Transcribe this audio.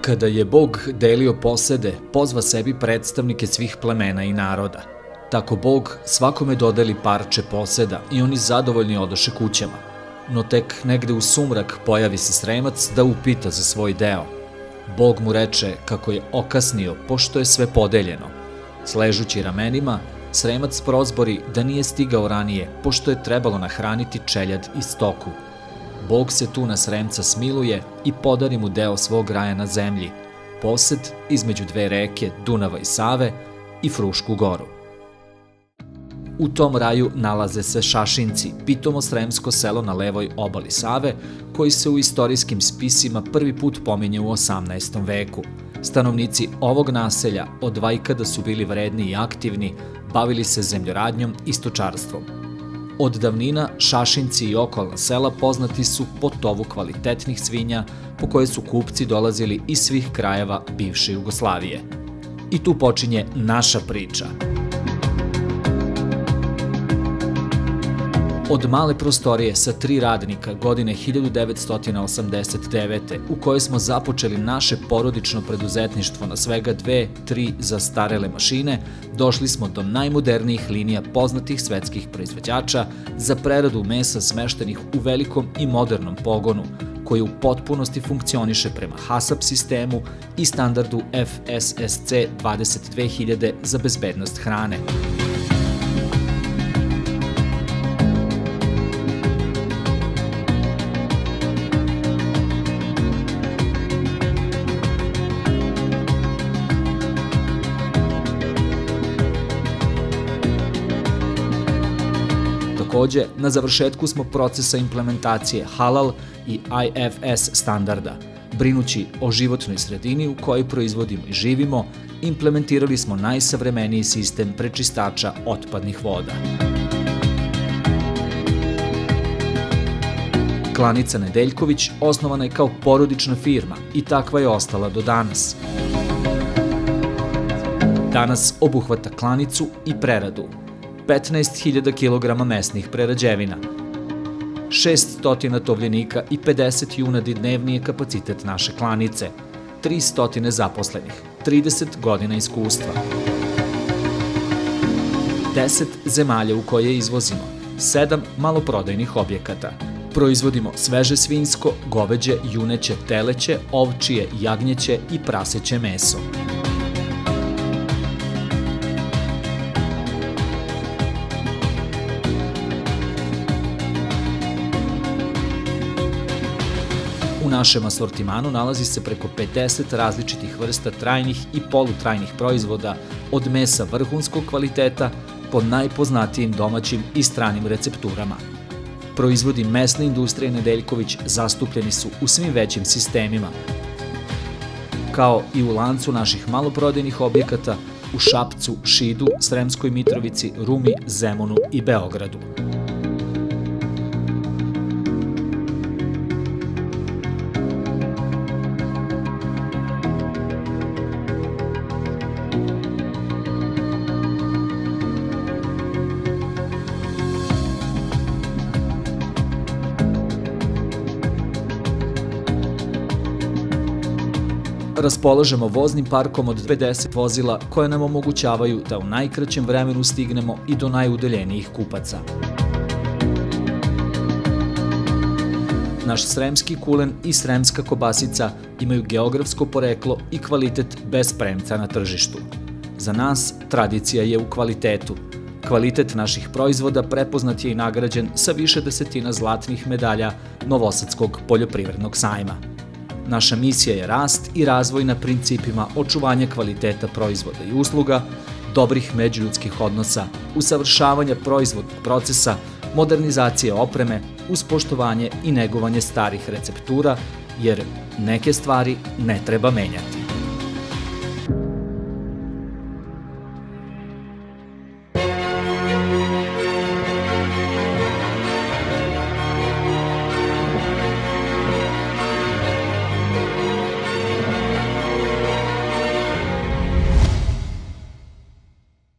Kada je Bog delio posede, pozva sebi predstavnike svih plemena i naroda. Tako Bog svakome dodeli parče poseda i oni zadovoljni odoše kućama. No tek negde u sumrak pojavi se Sremac da upita za svoj deo. Bog mu reče kako je okasnio pošto je sve podeljeno. Sležući ramenima, Sremac prozbori da nije stigao ranije pošto je trebalo nahraniti čeljad i stoku. Bog se tu na Sremca smiluje i podari mu deo svog raja na zemlji, posed između dve reke Dunava i Save i Frušku goru. U tom raju nalaze se Šašinci, pitomo sremsko selo na levoj obali Save, koji se u istorijskim spisima prvi put pominje u 18. veku. Stanovnici ovog naselja od vajkada su bili vredni i aktivni, bavili se zemljoradnjom i stočarstvom. Od davnina Šašinci i okolna sela poznati su po tovu kvalitetnih svinja po koje su kupci dolazili iz svih krajeva bivše Jugoslavije. I tu počinje naša priča. Od male prostorije sa 3 radnika godine 1989. u kojoj smo započeli naše porodično preduzetništvo na svega 2-3 zastarele mašine, došli smo do najmodernijih linija poznatih svetskih proizvođača za preradu mesa smeštenih u velikom i modernom pogonu, koji u potpunosti funkcioniše prema HACCP sistemu i standardu FSSC 22000 za bezbednost hrane. Takođe, na završetku smo procesa implementacije halal i IFS standarda. Brinući o životnoj sredini u kojoj proizvodimo i živimo, implementirali smo najsavremeniji sistem prečistača otpadnih voda. Klanica Nedeljković osnovana je kao porodična firma i takva je ostala do danas. Danas obuhvata klanicu i preradu. 15.000 kg mesnih prerađevina, 600 tovljenika i 50 junadi dnevni je kapacitet naše klanice, 300 zaposlenih, 30 godina iskustva. 10 zemalja u koje izvozimo, 7 maloprodajnih objekata. Proizvodimo sveže svinjsko, goveđe, juneće, teleće, ovčije, jagnjeće i praseće meso. U našem asortimanu nalazi se preko 50 različitih vrsta trajnih i polutrajnih proizvoda od mesa vrhunskog kvaliteta po najpoznatijim domaćim i stranim recepturama. Proizvodi mesne industrije Nedeljković zastupljeni su u svim većim sistemima, kao i u lancu naših maloprodajnih objekata u Šapcu, Šidu, Sremskoj Mitrovici, Rumi, Zemunu i Beogradu. Raspolažemo voznim parkom od 50 vozila koje nam omogućavaju da u najkraćem vremenu stignemo i do najudaljenijih kupaca. Naš sremski kulen i sremska kobasica imaju geografsko poreklo i kvalitet bez premca na tržištu. Za nas tradicija je u kvalitetu. Kvalitet naših proizvoda prepoznat je i nagrađen sa više desetina zlatnih medalja Novosadskog poljoprivrednog sajma. Naša misija je rast i razvoj na principima očuvanja kvaliteta proizvoda i usluga, dobrih međuljudskih odnosa, usavršavanja proizvodnog procesa, modernizacije opreme, uz poštovanje i negovanje starih receptura, jer neke stvari ne treba menjati.